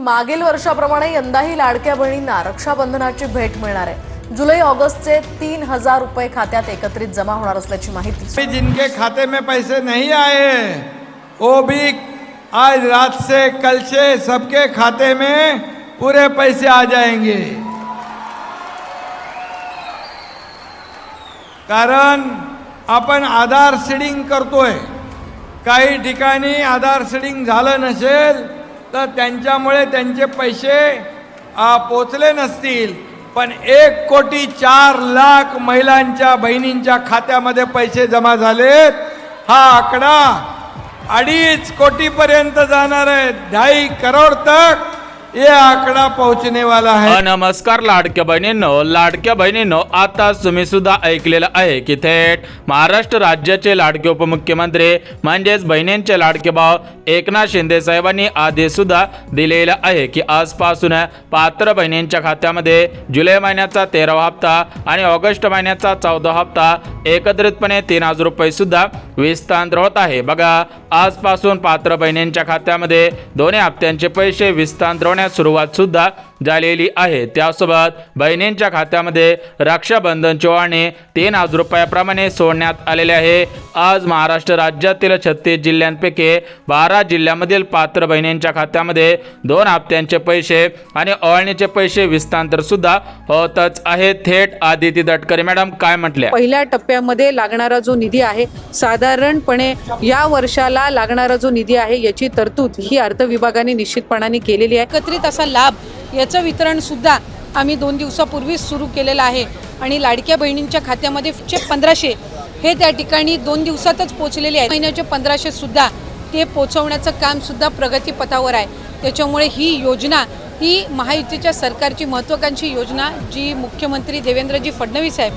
मागील वर्षाप्रमाणे यंदाही लाडक्या बहिणींना रक्षाबंधनाची भेट मिळणार आहे। जुलै ऑगस्टचे 3000 रुपये खात्यात एकत्रित जमा होणार असल्याची माहिती। जिनके खाते में पैसे नहीं आए वो भी आज रात से कल से सबके खाते में पूरे पैसे आ जाएंगे। कारण आपण आधार सीडिंग करतोय, काही ठिकाणी आधार सीडिंग झालं नसेल तर त्यांच्यामुळे त्यांचे पैसे पोचले नसतील, पण 1,04,00,000 महिलांच्या बहिणींच्या खात्यामध्ये पैसे जमा झालेत। हा आकडा 2.5 कोटीपर्यंत जाणार आहे, 2.5 करोड तक ये आकडा पहुंचने वाला है। नमस्कार लाडक्या बहिणींनो, आता तुम्ही सुद्धा ऐकलेलं आहे की थेट महाराष्ट्र राज्याचे लाडके उपमुख्यमंत्री म्हणजेच बहिणींचे लाडके भाऊ एकनाथ शिंदे साहेबांनी आदेश सुद्धा दिलेला आहे की आजपासून पात्र बहिणींच्या खात्यामध्ये जुलै महिन्याचा 13वा हप्ता आणि ऑगस्ट महिन्याचा 14वा हप्ता एकत्रितपणे 3000 रुपये सुद्धा विस्तार होत आहे। बघा, आजपासून पात्र बहिणींच्या खात्यामध्ये दोन्ही हप्त्यांचे पैसे विस्तार होण्यास सुरुवात सुद्धा झालेली आहे। त्यासोबत बहिणींच्या खात्यामध्ये रक्षाबंधनची ओवाळणी 3000 रुपयाप्रमाणे सोडण्यात आलेले आहे। आज महाराष्ट्र राज्यातील 36 जिल्ह्यांपैकी 12 जिल्ह्यांमधील पात्र बहिणींच्या खात्यामध्ये 2 हप्त्यांचे पैसे आणि ओवाळणीचे पैसे विस्तार सुद्धा होतच आहे। थेट आदिती तटकरे मॅडम काय म्हटले? पहिल्या टप्प्यामध्ये लागणारा जो निधी आहे, साधारणपणे या वर्षाला लागणारा जो निधी आहे याची तरतूद ही अर्थ विभागाने निश्चितपणाने केलेली आहे। एकत्रित असा लाभ याचं वितरण सुद्धा आम्ही 2 दिवसापूर्वीच सुरू केलेलं आहे आणि लाडक्या बहिणींच्या खात्यामध्ये 1500 हे त्या ठिकाणी 2 दिवसातच पोहोचलेले आहे। महिन्याचे 1500 सुद्धा ते पोहोचवण्याचं काम सुद्धा प्रगतीपथावर आहे। त्याच्यामुळे ही योजना ही महायुतीच्या सरकारची महत्त्वाकांक्षी योजना, जी मुख्यमंत्री देवेंद्रजी फडणवीस साहेब,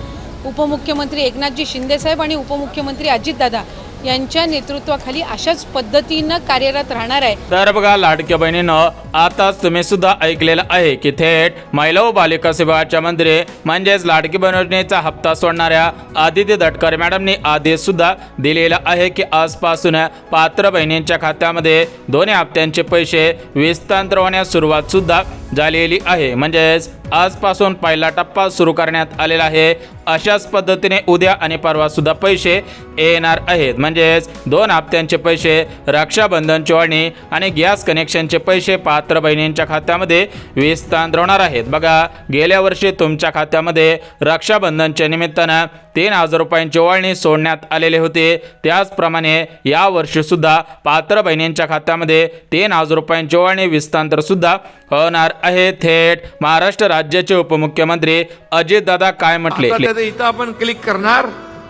उपमुख्यमंत्री एकनाथजी शिंदे साहेब आणि उपमुख्यमंत्री अजितदादा यांच्या नेतृत्वाखाली अशाच पद्धतीनं कार्यरत राहणार आहे। तर बघा लाडक्या बहिणींनो, आताच तुम्ही सुद्धा ऐकलेलं आहे की थेट महिला व बालिका विभागाच्या मंत्री म्हणजेच लाडकी बहीण योजनेचा हप्ता सोडणाऱ्या आदिती तटकरे मॅडमनी आदेश सुद्धा दिलेला आहे की आजपासून पात्र बहिणींच्या खात्यामध्ये दोन्ही हप्त्यांचे पैसे विस्तार होण्यास सुरुवात सुद्धा झालेली आहे। म्हणजेच आजपासून पहिला टप्पा सुरू करण्यात आलेला आहे। अशाच पद्धतीने उद्या आणि परवा सुद्धा पैसे येणार आहेत। म्हणजेच 2 हप्त्यांचे पैसे, रक्षाबंधनची ओवाळणी आणि गॅस कनेक्शनचे पैसे पात्र बहिणींच्या खात्यामध्ये विस्तार होणार आहेत। बघा, गेल्या वर्षी तुमच्या खात्यामध्ये रक्षाबंधनच्या निमित्तानं 3000 रुपयांची ओवाळणी सोडण्यात आलेले होते। त्याचप्रमाणे या वर्षी सुद्धा पात्र बहिणींच्या खात्यामध्ये 3000 रुपयांची ओवाळणी विस्तार सुद्धा होणार आहे। थेट महाराष्ट्र राज्याचे उपमुख्यमंत्री अजितदादा काय म्हटले? इथं आपण क्लिक करणार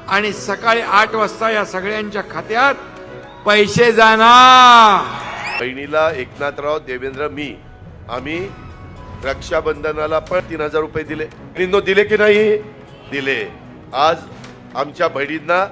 आणि सकाळी 8 वाजता या सगळ्यांच्या खात्यात पैसे जाणार। बहिणीला एकनाथराव, देवेंद्र, आम्ही रक्षाबंधनाला पण 3000 रुपये दिले। दिले की नाही दिले? आज आमच्या बहिणींना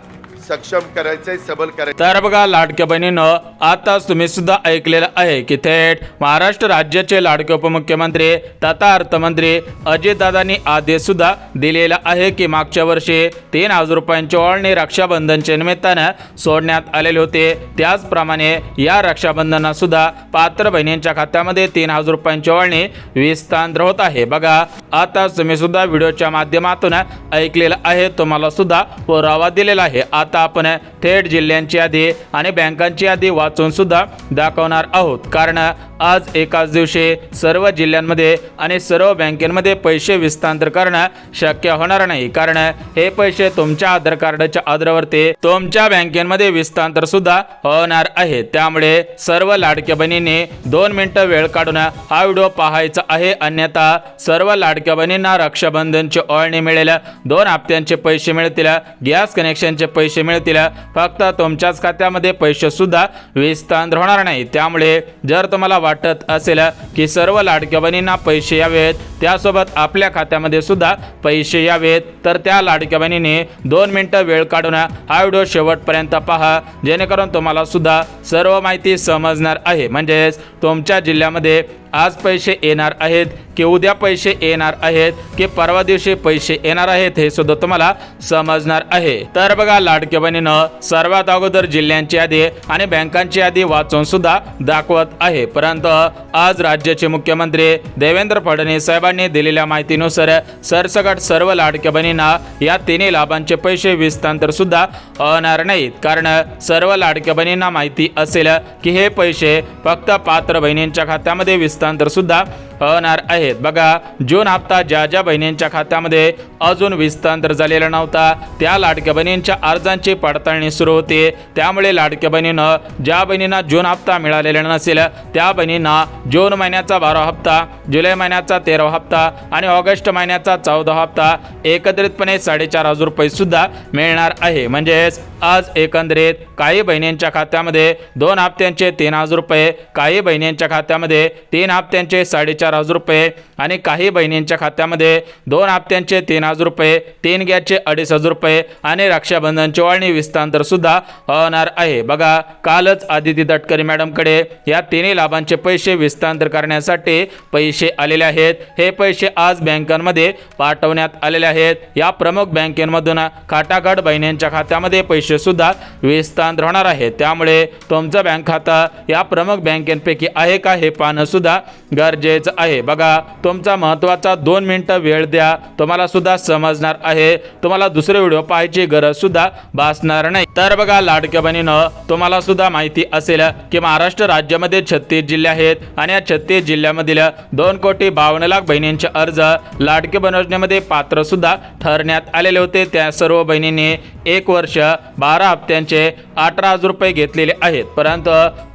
सक्षम करायचंय, सबल करायचं। तर बघा लाडक्या बहिणींनो, आताच तुम्ही सुद्धा ऐकलेलं आहे की थेट महाराष्ट्र राज्याचे लाडके उपमुख्यमंत्री तथा अर्थमंत्री अजितदादांनी आदेश सुद्धा दिलेला आहे की मागच्या वर्षी 3000 रुपयांची ओवाळणी रक्षाबंधनच्या निमित्तानं सोडण्यात आलेले होते। त्याचप्रमाणे या रक्षाबंधनात सुद्धा पात्र बहिणींच्या खात्यामध्ये 3000 रुपयांची ओवाळणी विस्तार होत आहे। बघा, आता तुम्ही सुद्धा व्हिडिओच्या माध्यमातून ऐकलेलं आहे, तुम्हाला सुद्धा पुरावा दिलेला आहे। आता आपण थेट जिल्ह्यांची यादी आणि बँकांची यादी वाचून सुद्धा दाखवणार आहोत, कारण आज एकाच दिवशी सर्व जिल्ह्यांमध्ये आणि सर्व बँकेमध्ये पैसे विस्तार करणं शक्य होणार नाही, कारण हे पैसे तुमच्या आधार कार्डच्या आधारावरती तुमच्या बँकेमध्ये विस्तार सुद्धा होणार आहे। त्यामुळे सर्व लाडक्या बहिणींनी 2 मिनिटं वेळ काढून हा व्हिडिओ पाहायचा आहे, अन्यथा सर्व लाडक्या बहिणींना रक्षाबंधनची ओवाळणी मिळेल, 2 हप्त्यांचे पैसे मिळतील, गॅस कनेक्शनचे पैसे मिळतील, फक्त तुमच्याच खात्यामध्ये पैसे सुद्धा विस्तार होणार नाही। त्यामुळे जर तुम्हाला वाटत असेल की सर्व लाडक्या बहिणींना पैसे यावेत, त्यासोबत आपल्या खात्यामध्ये सुद्धा पैसे यावेत, तर त्या लाडक्या बहिणींनी 2 मिनिटं वेळ काढून हा व्हिडिओ शेवटपर्यंत पहा, जेणेकरून तुम्हाला सुद्धा सर्व माहिती समजणार आहे। म्हणजेच तुमच्या जिल्ह्यामध्ये आज पैसे येणार आहेत की उद्या पैसे येणार आहेत की परवा दिवशी पैसे येणार आहेत हे सुद्धा तुम्हाला समजणार आहे। तर बघा, लाडक्या बहिणीनं सर्वात अगोदर जिल्ह्यांची यादी आणि बँकांची यादी वाचून सुद्धा दाखवत आहे, परंतु आज राज्याचे मुख्यमंत्री देवेंद्र फडणवीस साहेबांनी दिलेल्या माहितीनुसार सरसकट सर्व लाडक्या बहिणींना या तिन्ही लाभांचे पैसे विस्तांतर सुद्धा होणार नाहीत। कारण सर्व लाडक्या बहिणींना माहिती असेल की हे पैसे फक्त पात्र बहिणींच्या खात्यामध्ये विस्तांतर सुद्धा होणार आहेत। बघा, जून हप्ता ज्या ज्या बहिणींच्या खात्यामध्ये अजून विस्तांतर झालेला नव्हता त्या लाडक्या बहिणींच्या अर्जांची पडताळणी सुरू होती, त्यामुळे लाडक्या बहिणीनं ज्या बहिणींना जून हप्ता मिळालेला नसेल त्या बहिणींना जून महिन्याचा 12 हप्ता, जुलै महिन्याचा 13 हप्ता आणि ऑगस्ट महिन्याचा 14 हप्ता एकत्रितपणे 4,500 रुपये सुद्धा मिळणार आहे। म्हणजेच आज एकंदरीत काही बहिणींच्या खात्यामध्ये 2 हप्त्यांचे 3,000 रुपये, काही बहिणींच्या खात्यामध्ये 3 हप्त्यांचे 4,500 रुपये आणि काही बहिणींच्या खात्यामध्ये 2 हप्त्यांचे 3,000 रुपये, 3 गॅसचे 2,500 रुपये आणि रक्षाबंधनची ओवाळणी विस्तांतर सुद्धा होणार आहे। बघा, कालच आदिती तटकरे मॅडमकडे या तिन्ही लाभांचे पैसे विस्तांतर करण्यासाठी पैसे आलेले आहेत। हे पैसे आज बँकांमध्ये पाठवण्यात आलेले आहेत। या प्रमुख बँकेमधून खाटाखट बहिणींच्या खात्यामध्ये पैसे सुद्धा विस्तांतर होणार आहे, त्यामुळे तुमचं बँक खातं या प्रमुख बँकेपैकी आहे का हे पाहणं सुद्धा गरजेचं आहे। बघा, तुमचा महत्त्वाचा 2 मिनिटं वेळ द्या, तुम्हाला सुद्धा समजणार आहे, तुम्हाला दुसरे व्हिडिओ पाहायची गरज सुद्धा भासणार नाही। तर बघा, लाडक्या बहिणीनं तुम्हाला सुद्धा माहिती असेल की महाराष्ट्र राज्यामध्ये 36 जिल्हे आहेत आणि या 36 जिल्ह्यामधील 2,52,00,000 बहिणींचे अर्ज लाडके बहीण योजनेमध्ये पात्र सुद्धा ठरण्यात आलेले होते। त्या सर्व बहिणींनी 1 वर्ष 12 हप्त्यांचे 18,000 रुपये घेतलेले आहेत, परंतु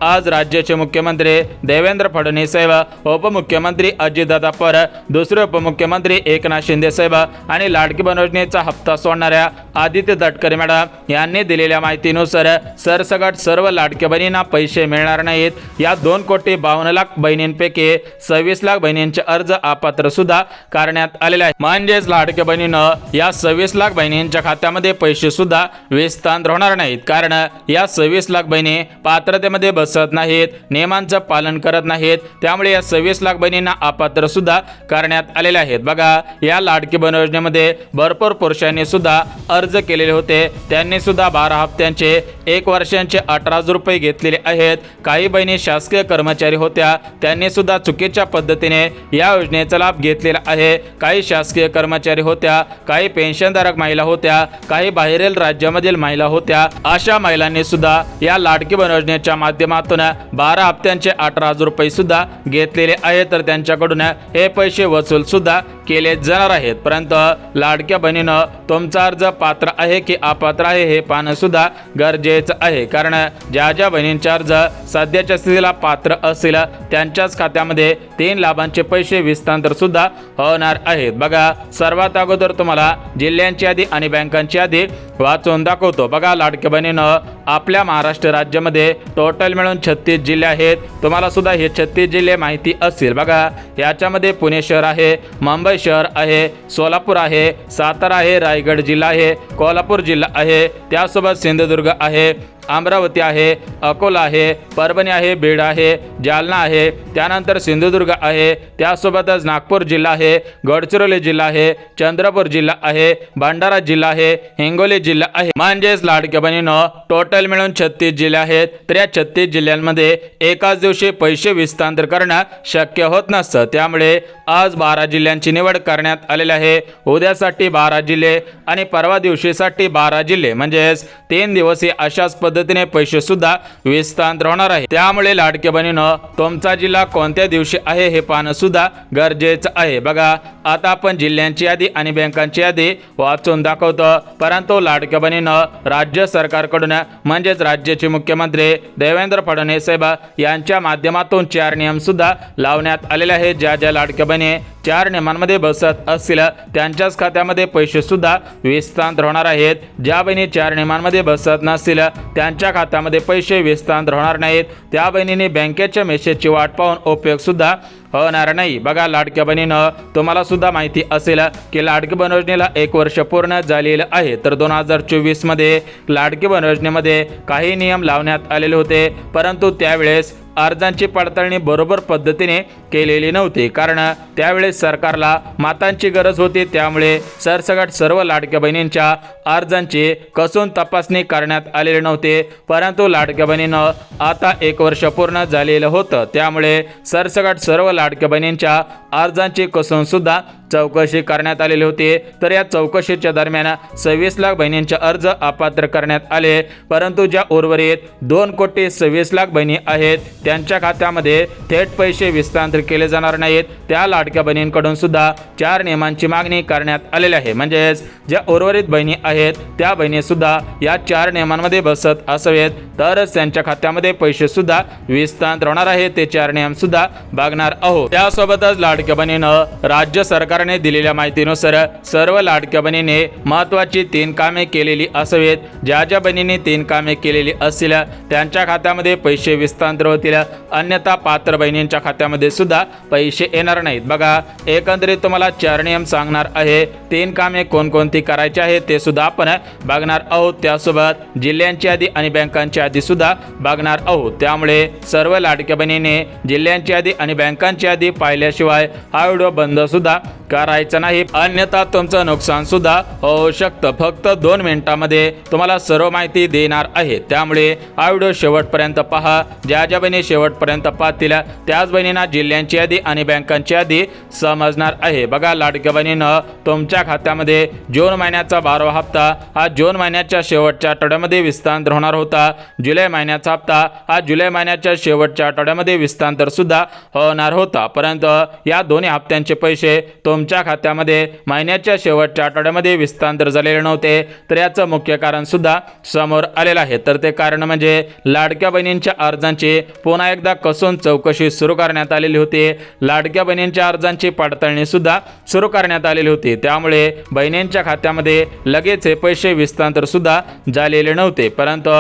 आज राज्याचे मुख्यमंत्री देवेंद्र फडणवीस साहेब, उपमुख्यमंत्री अजितदादा पवार, दुसरे उपमुख्यमंत्री एकनाथ शिंदे साहेब आणि लाडकी बहीण योजनेचा हप्ता सोडणाऱ्या आदिती तटकरे मॅडम यांनी दिलेल्या माहितीनुसार सरसकट सर्व लाडक्या बहिणींना पैसे मिळणार नाहीत। या 2,52,00,000 बहिणींपैकी 26 लाख बहिणींचे अर्ज अपात्र सुद्धा करण्यात आलेले आहेत। म्हणजेच लाडक्या बहिणीनं या 26 लाख बहिणींच्या खात्यामध्ये पैसे सुद्धा विस्तांतर होणार नाहीत, कारण या 26 लाख बहिणी पात्रतेमध्ये बसत नाहीत, नियमांचं पालन करत नाहीत, त्यामुळे या 26 लाख बहिणींना अपात्र सुद्धा करण्यात आलेले आहेत। बघा, या लाडकी बहीण योजनेमध्ये भरपूर पुरुषांनी सुद्धा अर्ज केलेले होते, त्यांनी सुद्धा 12 हप्त्यांचे 1 वर्षांचे 18,000 रुपये घेतलेले आहेत। काही बहिणी शासकीय कर्मचारी होत्या, त्यांनी सुद्धा चुकीच्या पद्धतीने या योजनेचा लाभ घेतलेला आहे। काही शासकीय कर्मचारी होत्या, काही पेन्शनधारक महिला होत्या, काही बाहेरील राज्यामधील महिला होत्या, अशा महिलांनी सुद्धा या लाडकी बहीण योजनेच्या माध्यमातून 12 हप्त्यांचे 18,000 रुपये सुद्धा घेतलेले आहेत, तर त्यांच्याकडून हे पैसे वसूल सुद्धा केले जाणार आहेत। परंतु लाडक्या बहिणीनं तुमचा अर्ज पात्र आहे की अपात्र आहे हे पाहणं सुद्धा गरजेचं आहे, कारण ज्या ज्या बहिणींचे अर्ज सध्याच्या स्थितीला पात्र असेल त्यांच्याच खात्यामध्ये 3 लाभांचे पैसे विस्तांतर सुद्धा होणार आहेत। बघा, सर्वात अगोदर तुम्हाला जिल्ह्यांची यादी आणि बँकांची यादी वाचून दाखवतो। बघा, लाडक्या बहिणीनं आपल्या महाराष्ट्र राज्यामध्ये टोटल मिळून 36 जिल्हे आहेत, तुम्हाला सुद्धा हे 36 जिल्हे माहिती असतील। बघा, याच्यामध्ये पुणे शहर आहे, मुंबई शहर आहे, सोलापूर आहे, सातारा आहे, रायगड जिल्हा आहे, कोल्हापूर जिल्हा आहे, त्यासोबत सिंधुदुर्ग आहे, अमरावती आहे, अकोला आहे, परभणी आहे, बीड आहे, जालना आहे, त्यानंतर सिंधुदुर्ग आहे, त्यासोबतच नागपूर जिल्हा आहे, गडचिरोली जिल्हा आहे, चंद्रपूर जिल्हा आहे, भंडारा जिल्हा आहे, हिंगोली जिल्हा आहे। म्हणजेच लाडक्या बहिणीनं टोटल मिळून 36 जिल्हे आहेत, तर या 36 जिल्ह्यांमध्ये एकाच दिवशी पैसे विस्तांतर करणं शक्य होत नसतं, त्यामुळे आज 12 जिल्ह्यांची निवड करण्यात आलेली आहे। उद्यासाठी 12 जिल्हे आणि परवा दिवशीसाठी 12 जिल्हे, म्हणजेच 3 दिवसीय अशाच पद्धतीने पैसे सुद्धा विस्तांतर होणार आहे। त्यामुळे लाडक्या बहिणीनं तुमचा जिल्हा कोणत्या दिवशी आहे हे पाहणं सुद्धा गरजेचं आहे। बघा, आता आपण जिल्ह्यांची यादी आणि बँकांची यादी वाचून दाखवतो, परंतु लाडक्या बहिणीनं राज्य सरकारकडून म्हणजेच राज्याचे मुख्यमंत्री देवेंद्र फडणवीस साहेब यांच्या माध्यमातून 4 नियम सुद्धा लावण्यात आलेले आहेत। ज्या ज्या लाडक्या बहिणी 4 नियमांमध्ये बसत असतील त्यांच्याच खात्यामध्ये पैसे सुद्धा विस्तांतर होणार आहेत। ज्या बहिणी 4 नियमांमध्ये बसत नसतील त्यांच्या खात्यामध्ये पैसे विस्तांतर होणार नाहीत, त्या बहिणींनी बँकेच्या मेसेजची वाट पाहून उपयोग सुद्धा होणार नाही। बघा, लाडक्या बहिणीनं तुम्हाला सुद्धा माहिती असेल की लाडकी बहीण योजनेला 1 वर्ष पूर्ण झालेलं आहे, तर 2024 मध्ये लाडकी बहीण योजनेमध्ये काही नियम लावण्यात आलेले होते, परंतु त्यावेळेस अर्जांची पडताळणी बरोबर पद्धतीने केलेली नव्हती, कारण त्यावेळेस सरकारला मातांची गरज होती. त्यामुळे सरसकट सर्व लाडक्या बहिणींच्या अर्जांची कसून तपासणी करण्यात आलेली नव्हती. परंतु लाडक्या बहिणीनं आता 1 वर्ष पूर्ण झालेलं होतं, त्यामुळे सरसकट सर्व लाडक्या बहिणींच्या अर्जांची कसून सुद्धा चौकशी करण्यात आलेली होती. तर या चौकशीच्या दरम्यान 26 लाख बहिणींचे अर्ज अपात्र करण्यात आले. परंतु ज्या उर्वरित 2,26,00,000 बहिणी आहेत त्यांच्या खात्यामध्ये थेट पैसे हस्तांतरित केले जाणार नाहीत. त्या लाडक्या बहिणींकडून सुद्धा 4 नियमांची मागणी करण्यात आलेली आहे. म्हणजेच ज्या उर्वरित बहिणी आहेत त्या बहिणी सुद्धा या 4 नियमांमध्ये बसत असावेत, तरच त्यांच्या खात्यामध्ये पैसे सुद्धा हस्तांतरित होणार आहे. ते 4 नियम सुद्धा बघणार आहोत. त्यासोबतच लाडक्या बहिणीनं राज्य सरकारने दिलेल्या माहितीनुसार सर्व लाडक्या बहिणीने महत्त्वाची 3 कामे केलेली असावेत. ज्या बहिणींनी 3 कामे केलेली असतील त्यांच्या खात्यामध्ये पैसे हस्तांतरित होतील, अन्यथा पात्र बहिणींच्या खात्यामध्ये सुद्धा पैसे येणार नाहीत. बघा, एकंदरीत तुम्हाला 4 नियम सांगणार आहे. 3 कामे कोणकोणती करायची आहे ते सुद्धा आपण बघणार आहोत. त्यासोबत जिल्ह्यांची यादी आणि बँकांची यादी सुद्धा बघणार आहोत. त्यामुळे सर्व लाडक्या बहिणीने जिल्ह्यांची यादी आणि बँकांची यादी पाहिल्याशिवाय हा व्हिडिओ बंद सुद्धा करायचा नाही, अन्यथा तुमचं नुकसान सुद्धा होऊ शकतं. फक्त 2 मिनिटांमध्ये तुम्हाला सर्व माहिती देणार आहे, त्यामुळे हा व्हिडिओ शेवटपर्यंत पहा. ज्या बहिणी शेवटपर्यंत पाहतील त्याच बहिणींना जिल्ह्यांची यादी आणि बँकांची यादी समजणार आहे. बघा, लाडक्या बहिणीनं तुमच्या खात्यामध्ये जून महिन्याचा 12वा हप्ता हा जून महिन्याच्या शेवटच्या आठवड्यामध्ये हस्तांतरित होणार होता. जुलै महिन्याचा हप्ता हा जुलै महिन्याच्या शेवटच्या आठवड्यामध्ये हस्तांतरित सुद्धा होणार होता. परंतु या दोन्ही हप्त्यांचे पैसे तुमच्या खात्यामध्ये महिन्याच्या शेवटच्या आठवड्यामध्ये हस्तांतरित झालेले नव्हते. तर याचं मुख्य कारण सुद्धा समोर आलेलं आहे. तर ते कारण म्हणजे लाडक्या बहिणींच्या अर्जांची पुन्हा एकदा कसून चौकशी सुरू करण्यात आलेली होती. लाडक्या बहिणींच्या अर्जांची पडताळणी सुद्धा सुरू करण्यात आलेली होती. त्यामुळे बहिणींच्या खात्यामध्ये लगेच हे पैसे हस्तांतरित सुद्धा झालेले नव्हते. परंतु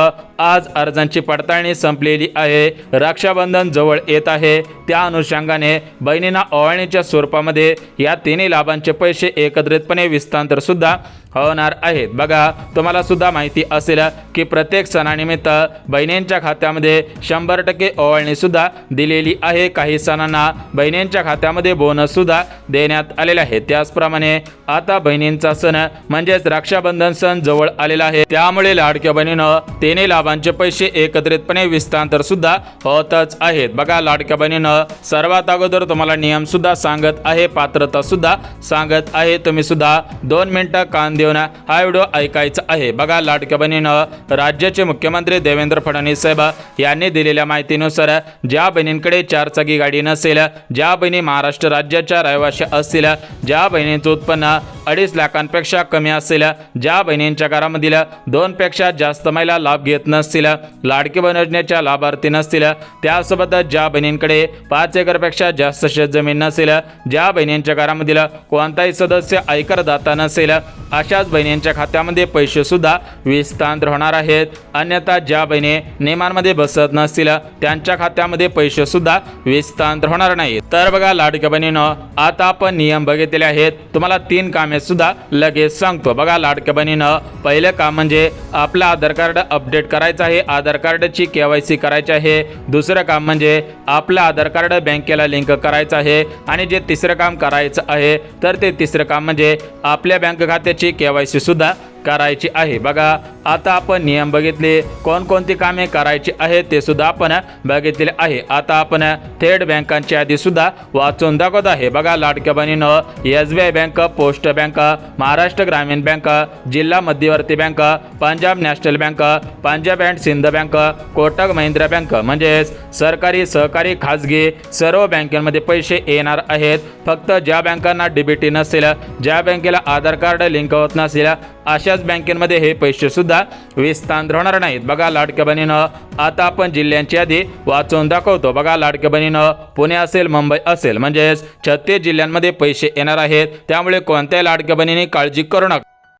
आज अर्जांची पडताळणी संपलेली आहे. रक्षाबंधन जवळ येत आहे, त्या अनुषंगाने बहिणींना ओवाळणीच्या स्वरूपामध्ये या 3 लाभांचे पैसे एकत्रितपणे हस्तांतरित सुद्धा होणार आहेत. बघा, तुम्हाला सुद्धा माहिती असेल की प्रत्येक सणानिमित्त बहिणींच्या खात्यामध्ये 100% ओवाळणी सुद्धा दिलेली आहे. काही सणांना बहिणींच्या खात्यामध्ये बोनस सुद्धा देण्यात आलेला आहे. त्याचप्रमाणे आता बहिणींचा सण म्हणजेच रक्षाबंधन सण जवळ आलेला आहे. त्यामुळे लाडक्या बहिणीनं 3 लाभांचे पैसे एकत्रितपणे हस्तांतरित सुद्धा होतच आहेत. बघा, लाडक्या बहिणीनं सर्वात अगोदर तुम्हाला नियम सुद्धा सांगत आहे, पात्रता सुद्धा सांगत आहे. तुम्ही सुद्धा 2 मिनिटं कान देऊन हा व्हिडिओ ऐकायचा आहे. बघा, लाडक्या बहिणीनं राज्याचे मुख्यमंत्री देवेंद्र फडणवीस साहेब यांनी दिलेल्या माहितीनुसार ज्या बहिणींकडे 4 चाकी गाडी नसेल, ज्या बहिणी महाराष्ट्र राज्याच्या रहिवासी असतील, ज्या बहिणींचं उत्पन्न 2.5 लाखांपेक्षा कमी असेल, ज्या बहिणींच्या घरामधील 2 पेक्षा जास्त महिला लाभ घेत नसतील, लाडकी बहीण योजनेच्या लाभार्थी नसतील, त्यासोबतच ज्या बहिणींकडे 5 एकरपेक्षा जास्त शेतजमीन नसेल, ज्या बहिणींच्या घरामधील कोणताही सदस्य आयकरदाता नसेल, अशाच बहिणींच्या खात्यामध्ये पैसे सुद्धा हस्तांतरित होणार आहेत. अन्यथा ज्या बहिणी नियमांमध्ये बसत नसतील त्यांच्या खात्यामध्ये पैसे सुद्धा हस्तांतरित होणार नाहीत. तर बघा, लाडक्या बहिणीनं आता आपण नियम बघितले आहेत. तुम्हाला 3 कामे सुद्धा लगेच सांगतो. बघा, लाडक्या बहिणीनं पहिलं काम म्हणजे आपलं आधार कार्ड अपडेट करायचं आहे, आधार कार्डची KYC करायची आहे. दुसरं काम म्हणजे आपलं आधार कार्ड बँकेला लिंक करायचं आहे. आणि जे तिसरं काम करायचं आहे तर ते तिसरं काम म्हणजे आपल्या बँक खात्याची KYC सुद्धा करायची आहे. बघा, आता आपण नियम बघितले, कोणकोणती कामे करायची आहेत ते सुद्धा आपण बघितले आहे. आता आपण थेट बँकांची यादी सुद्धा वाचून दाखवत आहे. बघा, लाडक्या बहिणीनं SBI bank, post bank, Maharashtra Gramin bank, जिल्हा मध्यवर्ती bank, Punjab national bank, Punjab and Sind bank, Kotak Mahindra bank म्हणजेच सरकारी, सहकारी, खाजगी सर्व बँकांमध्ये पैसे येणार आहेत. फक्त ज्या बँकांना DBT नसेल, ज्या बँकेला आधार कार्ड लिंक होत नसेल, अशाच बँकेमध्ये हे पैसे सुद्धा हस्तांतरित होणार नाहीत. बघा, लाडक्या बहिणीनं आता आपण जिल्ह्यांची यादी वाचून दाखवतो. बघा, लाडक्या बहिणीनं पुणे असेल, मुंबई असेल म्हणजेच 36 जिल्ह्यांमध्ये पैसे येणार आहेत. त्यामुळे कोणत्याही लाडक्या बहिणीने काळजी करू नका.